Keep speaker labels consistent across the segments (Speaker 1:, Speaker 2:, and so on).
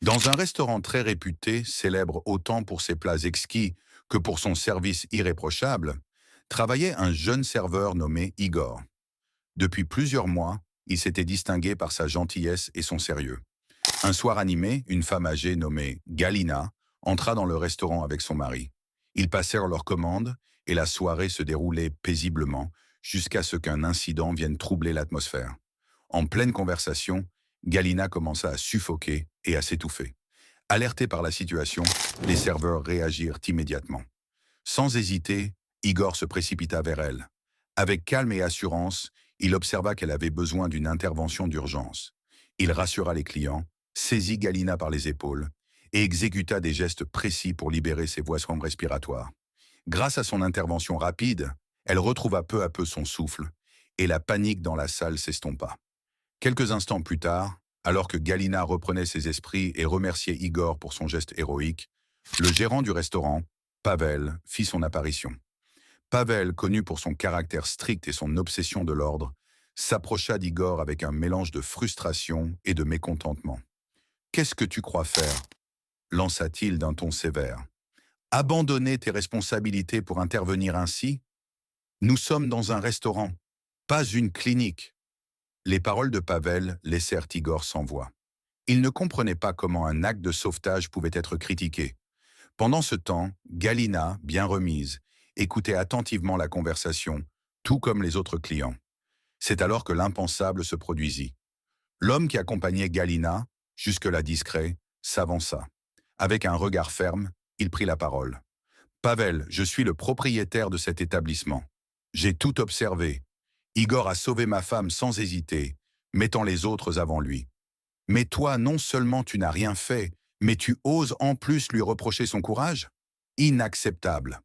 Speaker 1: Dans un restaurant très réputé, célèbre autant pour ses plats exquis que pour son service irréprochable, travaillait un jeune serveur nommé Igor. Depuis plusieurs mois, il s'était distingué par sa gentillesse et son sérieux. Un soir animé, une femme âgée nommée Galina entra dans le restaurant avec son mari. Ils passèrent leurs commandes et la soirée se déroulait paisiblement jusqu'à ce qu'un incident vienne troubler l'atmosphère. En pleine conversation, Galina commença à suffoquer et à s'étouffer. Alertés par la situation, les serveurs réagirent immédiatement. Sans hésiter, Igor se précipita vers elle. Avec calme et assurance, il observa qu'elle avait besoin d'une intervention d'urgence. Il rassura les clients, saisit Galina par les épaules et exécuta des gestes précis pour libérer ses voies respiratoires. Grâce à son intervention rapide, elle retrouva peu à peu son souffle et la panique dans la salle s'estompa. Quelques instants plus tard, alors que Galina reprenait ses esprits et remerciait Igor pour son geste héroïque, le gérant du restaurant, Pavel, fit son apparition. Pavel, connu pour son caractère strict et son obsession de l'ordre, s'approcha d'Igor avec un mélange de frustration et de mécontentement. « Qu'est-ce que tu crois faire ?» lança-t-il d'un ton sévère. « Abandonner tes responsabilités pour intervenir ainsi? Nous sommes dans un restaurant, pas une clinique. » Les paroles de Pavel laissèrent Igor sans voix. Il ne comprenait pas comment un acte de sauvetage pouvait être critiqué. Pendant ce temps, Galina, bien remise, écoutait attentivement la conversation, tout comme les autres clients. C'est alors que l'impensable se produisit. L'homme qui accompagnait Galina, jusque-là discret, s'avança. Avec un regard ferme, il prit la parole. « Pavel, je suis le propriétaire de cet établissement. J'ai tout observé. Igor a sauvé ma femme sans hésiter, mettant les autres avant lui. Mais toi, non seulement tu n'as rien fait, mais tu oses en plus lui reprocher son courage? Inacceptable. »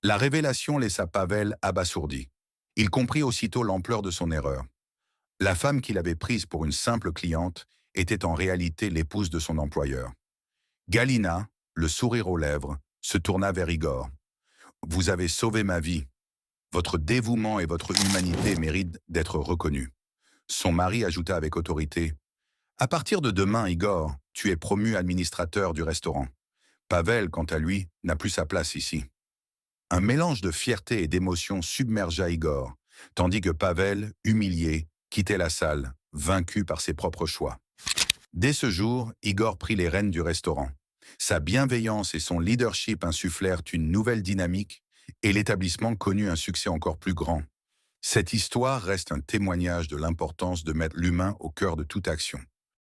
Speaker 1: La révélation laissa Pavel abasourdi. Il comprit aussitôt l'ampleur de son erreur. La femme qu'il avait prise pour une simple cliente était en réalité l'épouse de son employeur. Galina, le sourire aux lèvres, se tourna vers Igor. « Vous avez sauvé ma vie. Votre dévouement et votre humanité méritent d'être reconnus. » Son mari ajouta avec autorité. « À partir de demain, Igor, tu es promu administrateur du restaurant. Pavel, quant à lui, n'a plus sa place ici. » Un mélange de fierté et d'émotion submergea Igor, tandis que Pavel, humilié, quittait la salle, vaincu par ses propres choix. Dès ce jour, Igor prit les rênes du restaurant. Sa bienveillance et son leadership insufflèrent une nouvelle dynamique et l'établissement connut un succès encore plus grand. Cette histoire reste un témoignage de l'importance de mettre l'humain au cœur de toute action.